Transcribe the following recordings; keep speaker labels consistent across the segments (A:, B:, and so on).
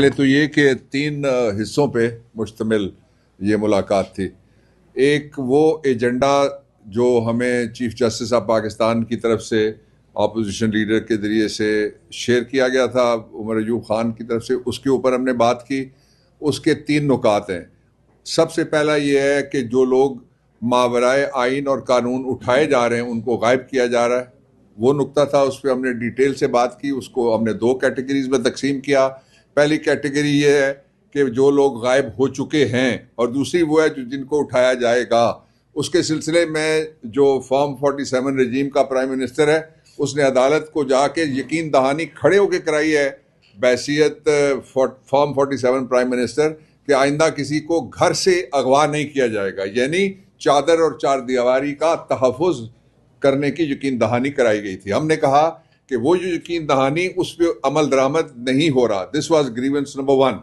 A: पहले तो ये कि तीन हिस्सों पे मुश्तमिल ये मुलाकात थी। एक वो एजेंडा जो हमें चीफ जस्टिस ऑफ पाकिस्तान की तरफ से अपोजिशन लीडर के ज़रिए से शेयर किया गया था उमर अयूब ख़ान की तरफ से, उसके ऊपर हमने बात की। उसके तीन नुकात हैं। सबसे पहला ये है कि जो लोग मावराए आइन और कानून उठाए जा रहे हैं उनको गायब किया जा रहा है, वो नुक्ता था। उस पर हमने डिटेल से बात की। उसको हमने दो कैटेगरीज में तकसीम किया। पहली कैटेगरी ये है कि जो लोग गायब हो चुके हैं, और दूसरी वो है जो जिनको उठाया जाएगा। उसके सिलसिले में जो फॉर्म 47 रजीम का प्राइम मिनिस्टर है, उसने अदालत को जाके यकीन दहानी खड़े होकर कराई है बैसियत फॉर्म 47 प्राइम मिनिस्टर कि आइंदा किसी को घर से अगवा नहीं किया जाएगा, यानी चादर और चार दीवारी का तहफ़्फ़ुज़ करने की यकीन दहानी कराई गई थी। हमने कहा कि वो जो यकीन दहानी उस पर अमल दरामद नहीं हो रहा। दिस वाज ग्रीवेंस नंबर 1,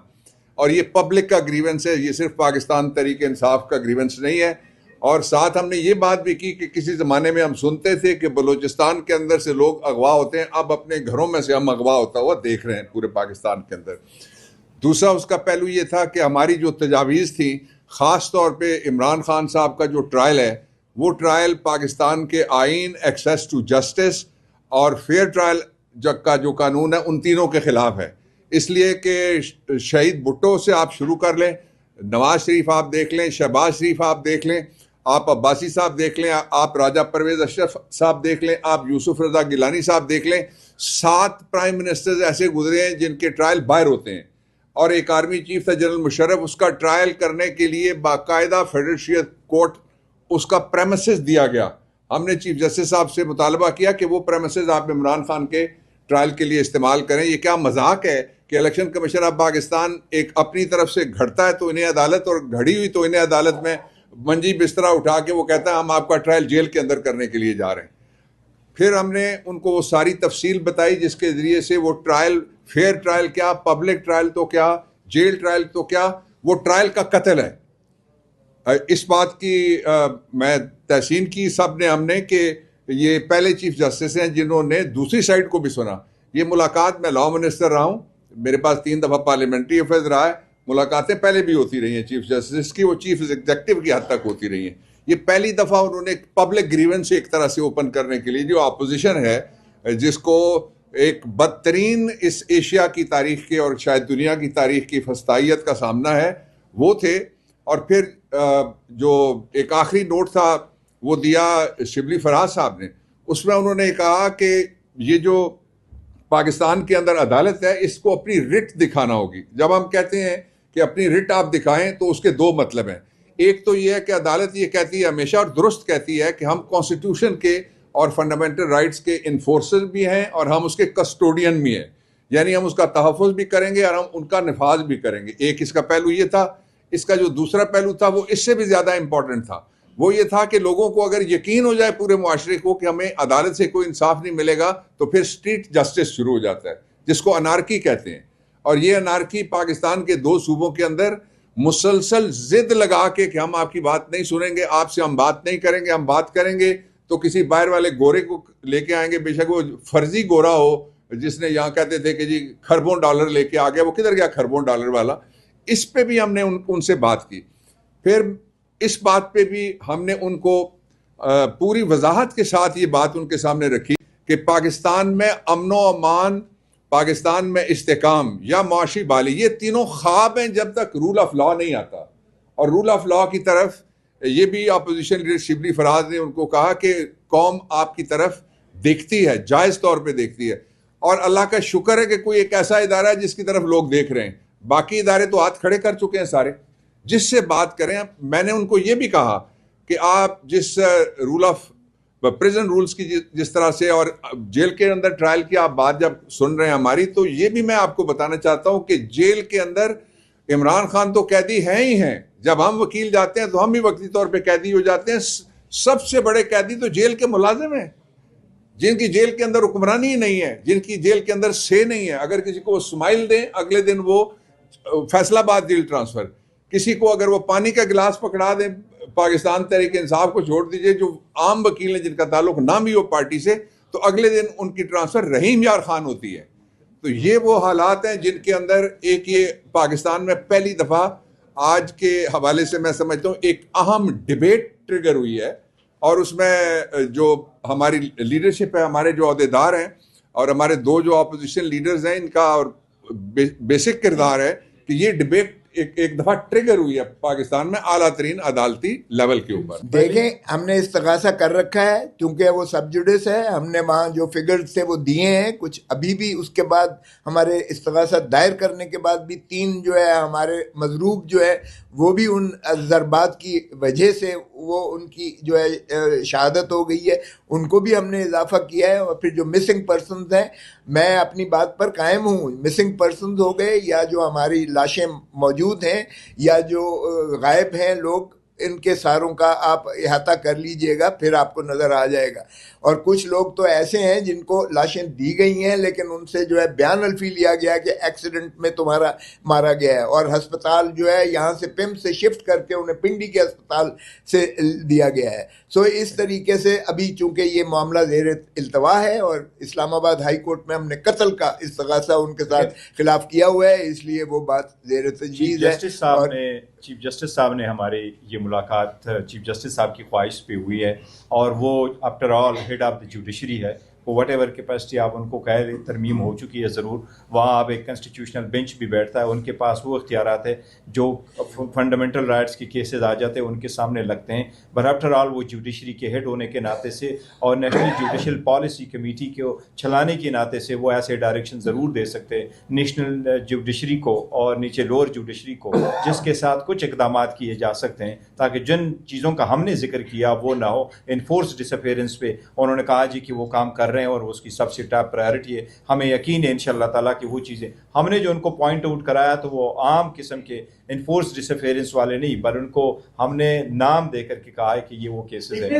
A: और ये पब्लिक का ग्रीवेंस है, ये सिर्फ पाकिस्तान तहरीक इंसाफ का ग्रीवेंस नहीं है। और साथ हमने ये बात भी की कि किसी ज़माने में हम सुनते थे कि बलूचिस्तान के अंदर से लोग अगवा होते हैं, अब अपने घरों में से हम अगवा होता हुआ देख रहे हैं पूरे पाकिस्तान के अंदर। दूसरा उसका पहलू ये था कि हमारी जो तजावीज़ थी, ख़ास तौर पे इमरान खान साहब का जो ट्रायल है, वो ट्रायल पाकिस्तान के आइन, एक्सेस टू जस्टिस और फेयर ट्रायल का जो कानून है, उन तीनों के ख़िलाफ़ है। इसलिए कि शहीद भुट्टो से आप शुरू कर लें, नवाज शरीफ आप देख लें, शहबाज शरीफ आप देख लें, आप अब्बासी साहब देख लें, आप राजा परवेज़ अशरफ साहब देख लें, आप यूसुफ रज़ा गिलानी साहब देख लें, 7 प्राइम मिनिस्टर्स ऐसे गुजरे हैं जिनके ट्रायल बाहर होते हैं। और एक आर्मी चीफ था जनरल मुशर्रफ, उसका ट्रायल करने के लिए बाकायदा फेडरल शरीयत कोर्ट उसका प्रेमिसेस दिया गया। हमने चीफ जस्टिस साहब से मुतालबा किया कि वो प्रेमिसेस आप इमरान खान के ट्रायल के लिए इस्तेमाल करें। ये क्या मजाक है कि इलेक्शन कमीशन ऑफ पाकिस्तान एक अपनी तरफ से घड़ता है तो इन्हें अदालत, और घड़ी हुई तो इन्हें अदालत में मंजी बिस्तरा उठा के वो कहता है हम आपका ट्रायल जेल के अंदर करने के लिए जा रहे हैं। फिर हमने उनको वो सारी तफसील बताई जिसके ज़रिए से वो ट्रायल, फेयर ट्रायल क्या, पब्लिक ट्रायल तो क्या, जेल ट्रायल तो क्या, वो ट्रायल का कत्ल है। इस बात की मैं तहसीन की सब ने हमने कि ये पहले चीफ जस्टिस हैं जिन्होंने दूसरी साइड को भी सुना। ये मुलाकात, मैं लॉ मिनिस्टर रहा हूँ, मेरे पास 3 दफ़ा पार्लियामेंट्री अफेयर्स रहा है, मुलाकातें पहले भी होती रही हैं चीफ जस्टिस की, वो चीफ एग्जेक्टिव की हद तक होती रही हैं। ये पहली दफ़ा उन्होंने पब्लिक ग्रीवेंस एक तरह से ओपन करने के लिए, जो अपोजिशन है जिसको एक बदतरीन इस एशिया की तारीख के और शायद दुनिया की तारीख की फस्तायत का सामना है, वो थे। और फिर जो एक आखिरी नोट था वो दिया शिबली फराज साहब ने, उसमें उन्होंने कहा कि ये जो पाकिस्तान के अंदर अदालत है इसको अपनी रिट दिखाना होगी। जब हम कहते हैं कि अपनी रिट आप दिखाएं तो उसके दो मतलब हैं। एक तो ये है कि अदालत ये कहती है हमेशा, और दुरुस्त कहती है, कि हम कॉन्स्टिट्यूशन के और फंडामेंटल राइट्स के इन्फोर्सर भी हैं और हम उसके कस्टोडियन भी हैं, यानी हम उसका तहफ़्फ़ुज़ भी करेंगे और हम उनका नफाज भी करेंगे। एक इसका पहलू ये था। इसका जो दूसरा पहलू था वो इससे भी ज़्यादा इंपॉर्टेंट था। वो ये था कि लोगों को अगर यकीन हो जाए पूरे मुआशरे को कि हमें अदालत से कोई इंसाफ नहीं मिलेगा, तो फिर स्ट्रीट जस्टिस शुरू हो जाता है, जिसको अनारकी कहते हैं। और ये अनारकी पाकिस्तान के 2 सूबों के अंदर मुसलसल जिद लगा के कि हम आपकी बात नहीं सुनेंगे, आपसे हम बात नहीं करेंगे, हम बात करेंगे तो किसी बाहर वाले गोरे को लेके आएंगे, बेशक वो फर्जी गोरा हो, जिसने यहाँ कहते थे कि जी खरबों डॉलर लेके आ गया, वो किधर गया खरबों डॉलर वाला। इस पे भी हमने उनसे बात की। फिर इस बात पे भी हमने उनको पूरी वजाहत के साथ ये बात उनके सामने रखी कि पाकिस्तान में अमन व अमान, पाकिस्तान में इस्तेकाम या मुआशी बाली, ये तीनों ख्वाब हैं जब तक रूल ऑफ लॉ नहीं आता। और रूल ऑफ लॉ की तरफ ये भी अपोजिशन लीडर शिबली फराज ने उनको कहा कि कौम आपकी तरफ देखती है, जायज़ तौर पे देखती है, और अल्लाह का शुक्र है कि कोई एक ऐसा इदारा है जिसकी तरफ लोग देख रहे हैं। बाकी इदारे तो हाथ खड़े कर चुके हैं सारे, जिससे बात करें। मैंने उनको ये भी कहा कि आप जिस रूल ऑफ प्रिजन रूल्स की जिस तरह से और जेल के अंदर ट्रायल की आप बात जब सुन रहे हैं हमारी, तो ये भी मैं आपको बताना चाहता हूं कि जेल के अंदर इमरान खान तो कैदी हैं ही हैं। जब हम वकील जाते हैं तो हम भी वक्ती तौर पे कैदी हो जाते हैं। सबसे बड़े कैदी तो जेल के मुलाजिम हैं, जिनकी जेल के अंदर हुक्मरानी ही नहीं है, जिनकी जेल के अंदर से नहीं है। अगर किसी को स्माइल दें, अगले दिन वो फैसलाबाद जेल ट्रांसफर। किसी को अगर वो पानी का गिलास पकड़ा दें, पाकिस्तान तहरीक इंसाफ को छोड़ दीजिए, जो आम वकील हैं जिनका ताल्लुक ना भी हो पार्टी से, तो अगले दिन उनकी ट्रांसफर रहीम यार खान होती है। तो ये वो हालात हैं जिनके अंदर एक ये पाकिस्तान में पहली दफ़ा आज के हवाले से मैं समझता हूँ एक अहम डिबेट ट्रिगर हुई है, और उसमें जो हमारी लीडरशिप है, हमारे जो अहदेदार हैं और हमारे दो जो अपोजिशन लीडर्स हैं, इनका और बेसिक किरदार है कि ये डिबेट एक दफा ट्रिगर हुई है पाकिस्तान में आला तरीन अदालती लेवल के ऊपर।
B: देखें, हमने इस्तगासा कर रखा है क्योंकि वो सब जुडिस है। हमने वहाँ जो फिगर्स थे वो दिए हैं कुछ, अभी भी उसके बाद हमारे इस्तगासा दायर करने के बाद भी 3 जो है हमारे मजरूब जो है वो भी उन ज़रबात की वजह से वो उनकी जो है शहादत हो गई है, उनको भी हमने इजाफा किया है। और फिर जो मिसिंग पर्सनस हैं, मैं अपनी बात पर कायम हूँ, मिसिंग पर्सनस हो गए या जो हमारी लाशें मौजूद हैं या जो गायब हैं लोग, इनके सारों का आप इहाता कर लीजिएगा, फिर आपको नज़र आ जाएगा। और कुछ लोग तो ऐसे हैं जिनको लाशें दी गई हैं लेकिन उनसे जो है बयान अल्फी लिया गया कि एक्सीडेंट में तुम्हारा मारा गया है, और अस्पताल जो है यहाँ से पिम से शिफ्ट करके उन्हें पिंडी के अस्पताल से दिया गया है। सो इस तरीके से अभी चूंकि ये मामला ज़ेर इल्तवा है और इस्लामाबाद हाई कोर्ट में हमने कत्ल का इस्तगासा उनके साथ खिलाफ किया हुआ है, इसलिए वो बात ज़ेर तजवीज़ है। और
C: चीफ जस्टिस साहब ने हमारी ये मुलाकात चीफ जस्टिस साहब की ख्वाहिश पे हुई है, और वो after all head of the judiciary है, वो वट एवर कैपेसिटी आप उनको कह रहे, तरमीम हो चुकी है ज़रूर, वहाँ अब एक कॉन्स्टिट्यूशनल बेंच भी बैठता है, उनके पास वो इख्तियारात है जो फंडामेंटल राइट्स के केसेस आ जाते हैं उनके सामने लगते हैं। बट आफ्टर ऑल वो जुडिशरी के हेड होने के नाते से और नेशनल जुडिशल पॉलिसी कमेटी को चलाने के नाते से वो ऐसे डायरेक्शन ज़रूर दे सकते हैं नेशनल जुडिशरी को और नीचे लोअर जुडिशरी को, जिसके साथ कुछ इकदाम किए जा सकते हैं ताकि जिन चीज़ों का हमने जिक्र किया वो ना हो। इन्फोर्स डिसअपेरेंस पे उन्होंने कहा जी कि वो काम कर रहे हैं और उसकी सबसे टॉप प्रायोरिटी है। हमें यकीन है इंशाअल्लाह ताला कि वो चीज़ें हमने जो उनको पॉइंट आउट कराया तो वो आम किस्म के इन्फोर्स डिसअपेरेंस वाले नहीं, पर उनको हमने नाम दे करके कहा है कि ये वो केसेस है।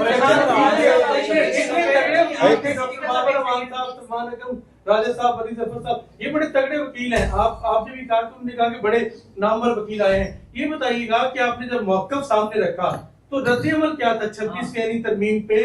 D: राजा साहब, अली जफर साहब, ये बड़े तगड़े वकील हैं। आपने भी कहा, तुमने कहा कि बड़े नामवर वकील आए हैं। ये बताइएगा कि आपने जब मौक़िफ़ सामने रखा तो रद्द अमल क्या था 26 यानी तरमीम पे,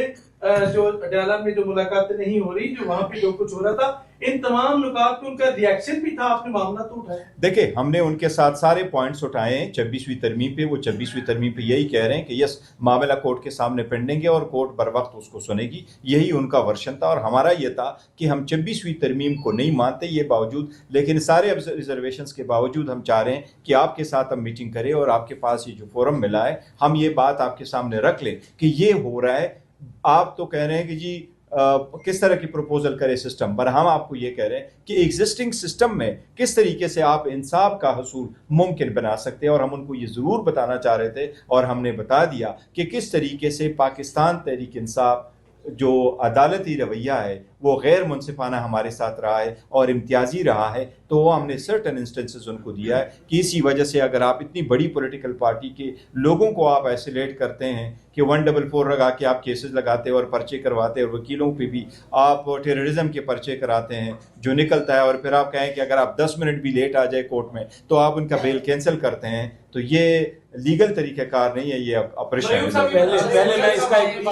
D: जो अडयाला में जो मुलाकातें नहीं हो रही, जो वहाँ पे जो कुछ हो रहा था, इन तमाम नुकात पे उनका रिएक्शन भी था, आपने मामला तो उठाया?
C: देखिए, हमने उनके साथ सारे पॉइंट्स उठाए हैं 26वीं तरमीम पे। वो 26वीं तरमीम पे यही कह रहे हैं कि यस, मामला कोर्ट के सामने पेंडिंग है और कोर्ट बर वक्त उसको सुनेगी, यही उनका वर्शन था। और हमारा ये था कि हम 26वीं तरमीम को नहीं मानते ये बावजूद, लेकिन सारे रिजर्वेशंस के बावजूद हम चाह रहे हैं कि आपके साथ हम मीटिंग करें और आपके पास ये जो फोरम मिला है हम ये बात आपके सामने रख लें कि ये हो रहा है। आप तो कह रहे हैं कि जी किस तरह की प्रपोजल करे सिस्टम पर, हम आपको ये कह रहे हैं कि एग्जिस्टिंग सिस्टम में किस तरीके से आप इंसाफ का हसूल मुमकिन बना सकते हैं। और हम उनको ये ज़रूर बताना चाह रहे थे और हमने बता दिया कि किस तरीके से पाकिस्तान तहरीक इंसाफ जो अदालती रवैया है वो गैर मुनसिफाना हमारे साथ रहा है और इम्तियाजी रहा है। तो वो हमने सर्टन इंस्टेंसेस उनको दिया है कि इसी वजह से अगर आप इतनी बड़ी पॉलिटिकल पार्टी के लोगों को आप आइसोलेट करते हैं कि 144 लगा के आप केसेस लगाते हैं और पर्चे करवाते हैं और वकीलों पे भी आप टेररिज्म के पर्चे कराते हैं जो निकलता है, और फिर आप कहें कि अगर आप 10 मिनट भी लेट आ जाए कोर्ट में तो आप उनका बेल कैंसिल करते हैं, तो ये लीगल तरीक़ाकार नहीं है, ये ऑपरेशन है।
E: पहले मैं इसका एक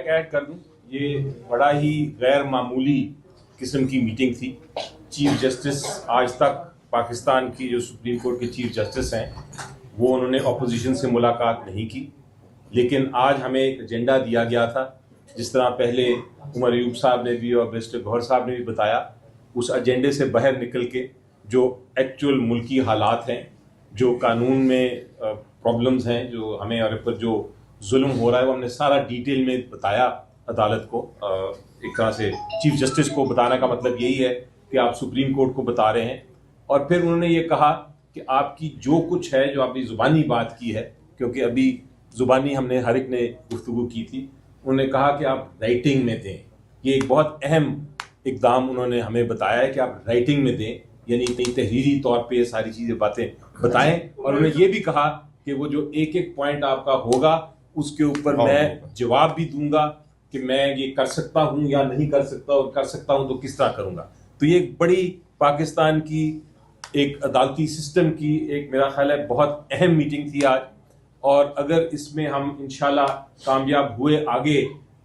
E: ऐड कर दूं, ये बड़ा ही गैर मामूली किस्म की मीटिंग थी। चीफ जस्टिस, आज तक पाकिस्तान की जो सुप्रीम कोर्ट के चीफ जस्टिस हैं वो उन्होंने अपोजिशन से मुलाकात नहीं की, लेकिन आज हमें एक एजेंडा दिया गया था। जिस तरह पहले उमर अयूब साहब ने भी और बैरिस्टर गौहर साहब ने भी बताया, उस एजेंडे से बाहर निकल के जो एक्चुअल मुल्की हालात हैं, जो कानून में प्रॉब्लम्स हैं, जो हमें और पर जो जुल्म हो रहा है, वो हमने सारा डिटेल में बताया अदालत को। एक तरह से चीफ जस्टिस को बताने का मतलब यही है कि आप सुप्रीम कोर्ट को बता रहे हैं। और फिर उन्होंने ये कहा कि आपकी जो कुछ है, जो आपने ज़ुबानी बात की है, क्योंकि अभी ज़ुबानी हमने हर एक ने गुफ्तगू की थी, उन्होंने कहा कि आप राइटिंग में दें। ये एक बहुत अहम इकदाम उन्होंने हमें बताया है कि आप राइटिंग में दें, यानी तहरीरी तौर पे सारी चीज़ें बातें बताएं। और उन्होंने ये भी कहा कि वो जो एक एक पॉइंट आपका होगा उसके ऊपर मैं जवाब भी दूंगा कि मैं ये कर सकता हूँ या नहीं कर सकता, और कर सकता हूँ तो किस तरह करूँगा। तो ये एक बड़ी पाकिस्तान की एक अदालती सिस्टम की एक, मेरा ख्याल है, बहुत अहम मीटिंग थी आज। और अगर इसमें हम इंशाल्लाह कामयाब हुए आगे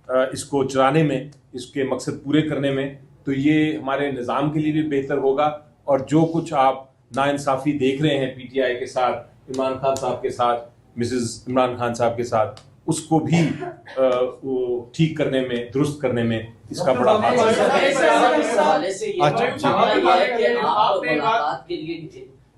E: इसको चलाने में, इसके मकसद पूरे करने में, तो ये हमारे निज़ाम के लिए भी बेहतर होगा। और जो कुछ आप नाइंसाफ़ी देख रहे हैं पीटीआई के साथ, इमरान खान साहब के साथ, मिसेस इमरान खान साहब के साथ, उसको भी वो ठीक करने में, दुरुस्त करने में इसका बड़ा हाथ है।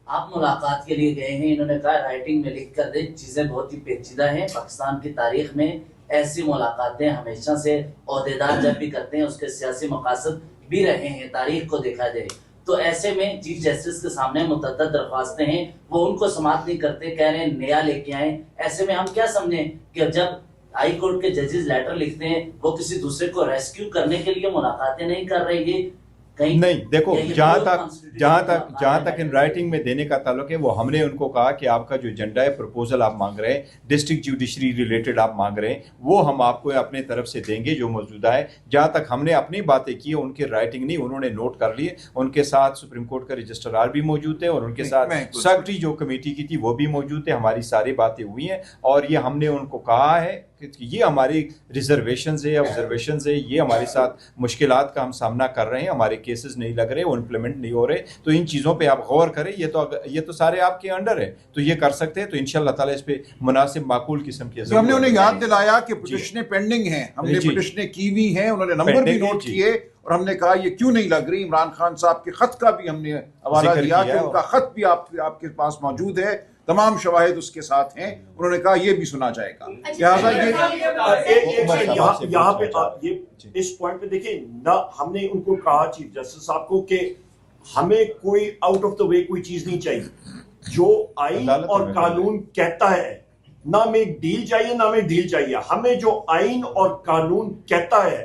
F: आप मुलाकात के लिए गए हैं, इन्होंने कहा राइटिंग में लिख कर दे, चीजें बहुत ही पेचीदा हैं। पाकिस्तान की तारीख में ऐसी मुलाकातें हमेशा से ओहदेदार जब भी करते हैं उसके सियासी मकासद भी रहे हैं, तारीख को देखा जाए तो। ऐसे में चीफ जस्टिस के सामने मुतअद्दिद दरख्वास्तें हैं, वो उनको समाप्त नहीं करते, कह रहे हैं नया लेके आए। ऐसे में हम क्या समझें कि जब हाई कोर्ट के जजेस लेटर लिखते हैं वो किसी दूसरे को रेस्क्यू करने के लिए मुलाकातें नहीं कर रहे, ये कहीं
C: नहीं। देखो, जहां तक इन राइटिंग में देने का ताल्लुक है, वो हमने उनको कहा कि आपका जो एजेंडा है, प्रपोजल आप मांग रहे हैं, डिस्ट्रिक्ट जुडिशरी रिलेटेड आप मांग रहे हैं, वो हम आपको अपने तरफ से देंगे जो मौजूदा है। जहां तक हमने अपनी बातें की, उनकी राइटिंग नहीं, उन्होंने नोट कर लिए। उनके साथ सुप्रीम कोर्ट का रजिस्ट्रार भी मौजूद है और उनके साथ सेक्रेटरी जो कमेटी की थी वो भी मौजूद है। हमारी सारी बातें हुई हैं और ये हमने उनको कहा है कि ये हमारी रिजर्वेशंस है, ऑब्जर्वेशंस है, ये हमारे साथ मुश्किलात का हम सामना कर रहे हैं, हमारे केसेस नहीं लग रहे, वो इम्प्लीमेंट नहीं हो रहे, तो इन चीज़ों पे आप गौर करें। ये तो सारे आपके अंडर है, तो ये कर सकते हैं। तो इंशाल्लाह ताला इस पे मुनासिब माकूल किस्म की
G: तो हमने उन्हें याद दिलाया कि पिटिशनें पेंडिंग हैं, हमने पिटिशनें की हुई हैं, उन्होंने नंबर भी नोट किए और हमने कहा ये क्यों नहीं लग रही। इमरान खान साहब के खत का भी हमने हवाला दिया कि उनका खत भी आपके पास मौजूद है, तमाम शवाहिद उसके साथ हैं। उन्होंने कहा ये भी सुना जाएगा। लिहाजा
H: यहाँ पे ये इस पॉइंट पे देखें ना, हमने उनको कहा चीफ जस्टिस साहब को कि हमें कोई आउट ऑफ द वे कोई चीज नहीं चाहिए, जो आईन और कानून कहता है, ना में डील चाहिए ना में डील चाहिए। हमें जो आईन और कानून कहता है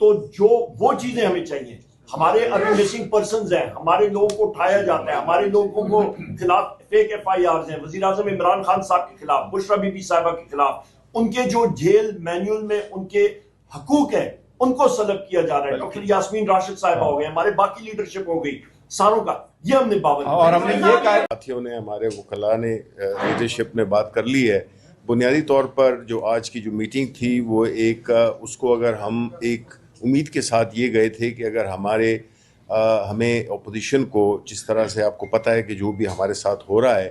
H: तो जो वो चीजें हमें चाहिए। हमारे अभी मिसिंग पर्संस हैं, हमारे लोगों को उठाया जाता है, हमारे लोगों को खिलाफ फेक FIRs हैं, वज़ीर आज़म इमरान खान साहब के खिलाफ, बुशरा बीबी साहिबा के खिलाफ, उनके जो जेल मैनुअल में उनके हकूक हैं उनको सलब किया जा रहा है। डॉक्टर यास्मीन राशिद साहिबा हो गए, हमारे बाकी लीडरशिप हो गई, सारों का ये हमने पाबंद
C: और हमने ये कहा,
I: साथियों ने, हमारे वकला ने, लीडरशिप ने बात कर ली है। बुनियादी तौर पर जो आज की जो मीटिंग थी वो एक उसको अगर हम एक उम्मीद के साथ ये गए थे कि अगर हमें अपोजिशन को, जिस तरह से आपको पता है कि जो भी हमारे साथ हो रहा है,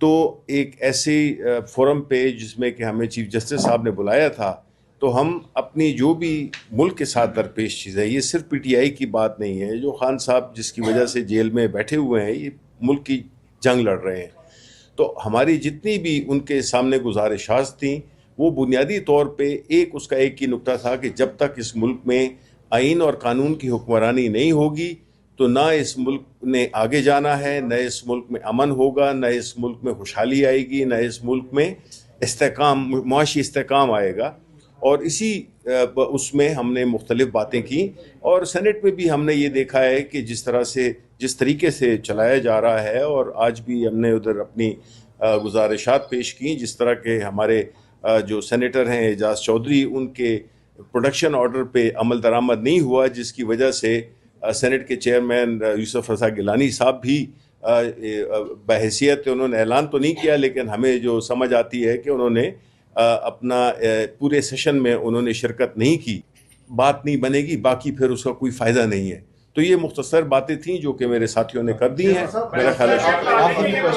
I: तो एक ऐसे फोरम पे जिसमें कि हमें चीफ जस्टिस साहब ने बुलाया था, तो हम अपनी जो भी मुल्क के साथ दरपेश चीज़ है, ये सिर्फ PTI की बात नहीं है। जो खान साहब जिसकी वजह से जेल में बैठे हुए हैं, ये मुल्क की जंग लड़ रहे हैं, तो हमारी जितनी भी उनके सामने गुजारिशात थी वो बुनियादी तौर पे उसका एक ही नुक्ता था कि जब तक इस मुल्क में आइन और कानून की हुक्मरानी नहीं होगी तो ना इस मुल्क ने आगे जाना है, न इस मुल्क में अमन होगा, न इस मुल्क में खुशहाली आएगी, न इस मुल्क में इस्तेकाम, मुआशी इस्तेकाम आएगा। और इसी उसमें हमने मुख्तलिफ बातें की और सेनेट में भी हमने ये देखा है कि जिस तरीके से चलाया जा रहा है, और आज भी हमने उधर अपनी गुजारिशात पेश की, जिस तरह के हमारे जो सेनेटर हैं एजाज चौधरी, उनके प्रोडक्शन ऑर्डर पे अमल दरामद नहीं हुआ, जिसकी वजह से सेनेट के चेयरमैन यूसुफ रज़ा गिलानी साहब भी बहैसियत, उन्होंने ऐलान तो नहीं किया, लेकिन हमें जो समझ आती है कि उन्होंने अपना पूरे सेशन में उन्होंने शिरकत नहीं की। बात नहीं बनेगी, बाकी फिर उसका कोई फ़ायदा नहीं है। तो ये मुख्तसर बातें थीं जो कि मेरे साथियों ने कर दी हैं। मेरा ख्याल है